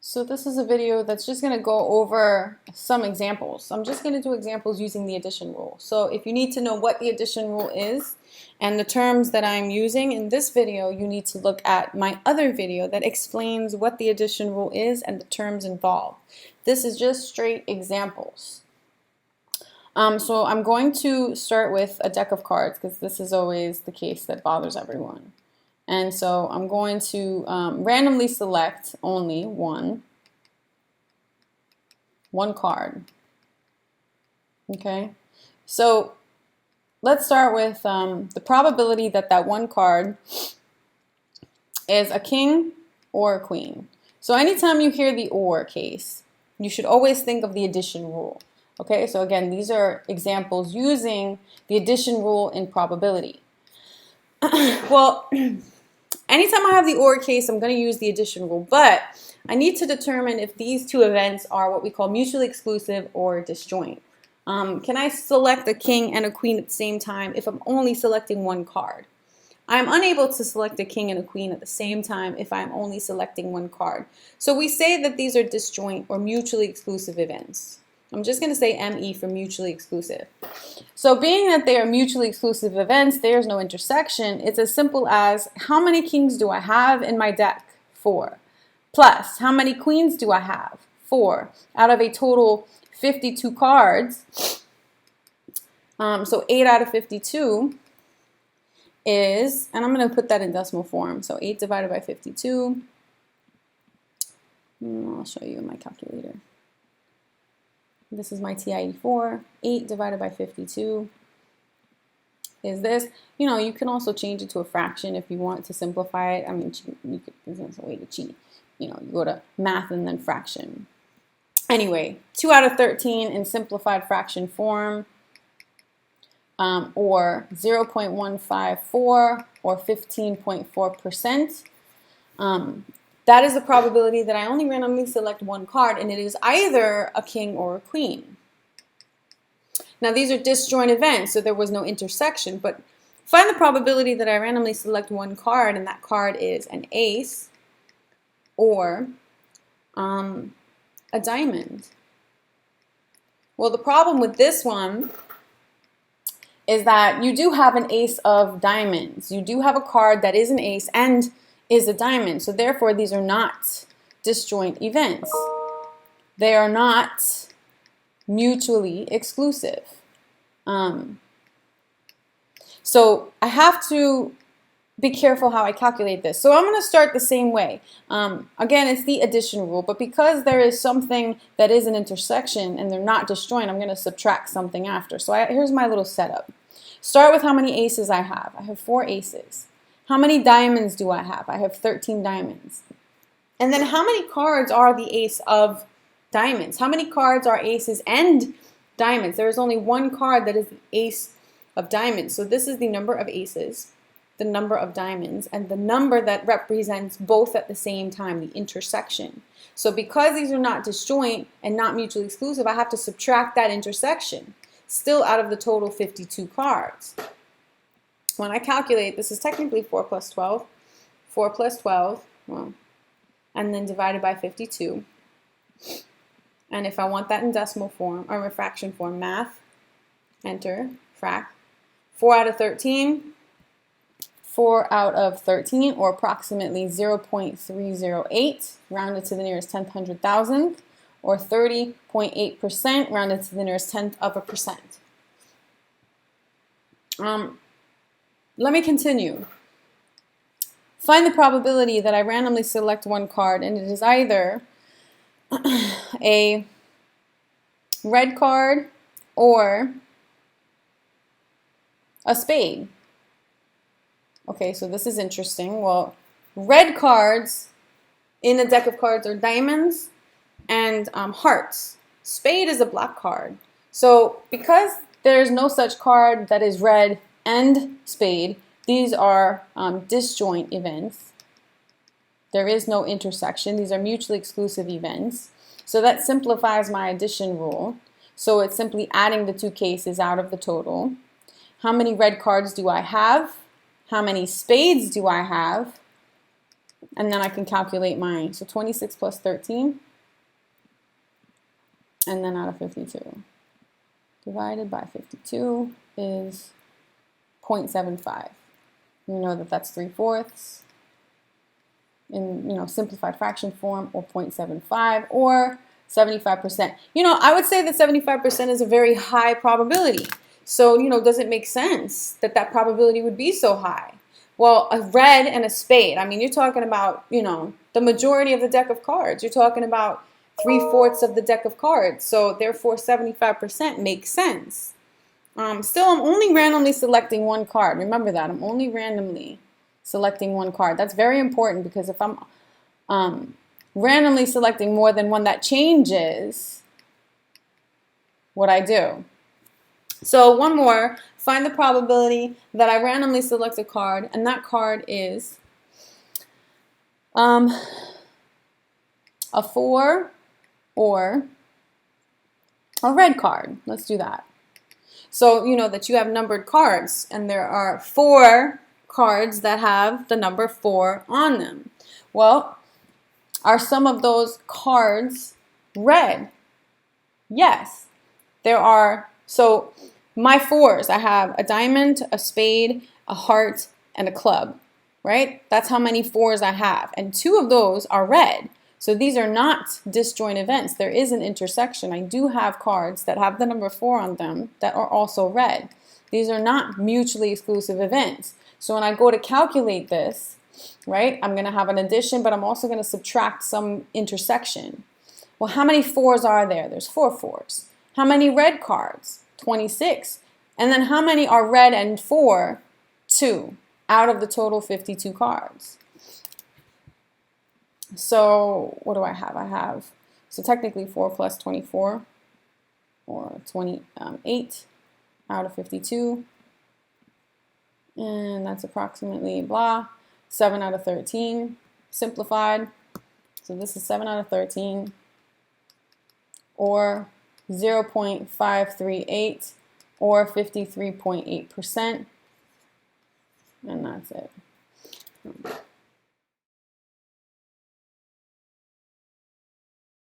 So this is a video that's just going to go over some examples. I'm just going to do examples using the addition rule. So if you need to know what the addition rule is and the terms that I'm using in this video, you need to look at my other video that explains what the addition rule is and the terms involved. This is just straight examples. So I'm going to start with a deck of cards because this is always the case that bothers everyone. And so I'm going to randomly select only one card. Okay, so let's start with the probability that that one card is a king or a queen. So anytime you hear the or case, you should always think of the addition rule. Okay, so again, these are examples using the addition rule in probability. Well, anytime I have the or case, I'm going to use the addition rule, but I need to determine if these two events are what we call mutually exclusive or disjoint. Can I select a king and a queen at the same time if I'm only selecting one card? I'm unable to select a king and a queen at the same time if I'm only selecting one card. So we say that these are disjoint or mutually exclusive events. I'm just going to say ME for mutually exclusive. So being that they are mutually exclusive events, there's no intersection. It's as simple as how many kings do I have in my deck? 4. Plus, how many queens do I have? 4. Out of a total 52 cards, so 8 out of 52 is, and I'm going to put that in decimal form, so 8 divided by 52, I'll show you in my calculator. This is my TI-84. 8 divided by 52 is this. You know, you can also change it to a fraction if you want to simplify it. I mean, there's a way to cheat. You know, you go to math and then fraction. Anyway, 2 out of 13 in simplified fraction form, or 0.154 or 15.4%. That is the probability that I only randomly select one card, and it is either a king or a queen. Now, these are disjoint events, so there was no intersection, but find the probability that I randomly select one card, and that card is an ace or a diamond. Well, the problem with this one is that you do have an ace of diamonds. You do have a card that is an ace and is a diamond. So therefore, these are not disjoint events. They are not mutually exclusive. So I have to be careful how I calculate this. So I'm going to start the same way. Again, it's the addition rule, but because there is something that is an intersection and they're not disjoint, I'm going to subtract something after. So here's my little setup. Start with how many aces I have. I have 4 aces. How many diamonds do I have? I have 13 diamonds. And then how many cards are the ace of diamonds? How many cards are aces and diamonds? There is only one card that is the ace of diamonds. So this is the number of aces, the number of diamonds, and the number that represents both at the same time, the intersection. So because these are not disjoint and not mutually exclusive, I have to subtract that intersection, still out of the total 52 cards. When I calculate, this is technically 4 plus 12. 4 plus 12, well, and then divided by 52. And if I want that in decimal form, or in fraction form, math, enter, frac. 4 out of 13, 4 out of 13, or approximately 0.308, rounded to the nearest 10th 100,000, or 30.8%, rounded to the nearest 10th of a percent. Let me continue. Find the probability that I randomly select one card, and it is either a red card or a spade. Okay, so this is interesting. Well, red cards in a deck of cards are diamonds and hearts. Spade is a black card. So because there's no such card that is red and spade, these are disjoint events. There is no intersection. These are mutually exclusive events. So that simplifies my addition rule. So it's simply adding the two cases out of the total. How many red cards do I have? How many spades do I have? And then I can calculate mine. So 26 plus 13, and then out of 52. Divided by 52 is 0.75. You know that that's 3/4 in simplified fraction form, or 0.75, or 75%. I would say that 75% is a very high probability. So, does it make sense that that probability would be so high? Well, a red and a spade, I mean, you're talking about, the majority of the deck of cards. You're talking about 3/4 of the deck of cards. So therefore 75% makes sense. Still, I'm only randomly selecting one card. Remember that. I'm only randomly selecting one card. That's very important, because if I'm randomly selecting more than one, that changes what I do. So one more. Find the probability that I randomly select a card, and that card is a 4 or a red card. Let's do that. So you know that you have numbered cards, and there are 4 cards that have the number 4 on them. Well, are some of those cards red? Yes, there are. So my 4s, I have a diamond, a spade, a heart, and a club, right? That's how many 4s I have, and 2 of those are red. So these are not disjoint events. There is an intersection. I do have cards that have the number 4 on them that are also red. These are not mutually exclusive events. So when I go to calculate this, right, I'm going to have an addition, but I'm also going to subtract some intersection. Well, how many 4s are there? There's 4 4s. How many red cards? 26. And then how many are red and 4? 2 out of the total 52 cards. So what do I have? I have, so technically 4 plus 24, or 28 out of 52. And that's approximately blah, 7 out of 13, simplified. So this is 7 out of 13, or 0.538, or 53.8%. And that's it.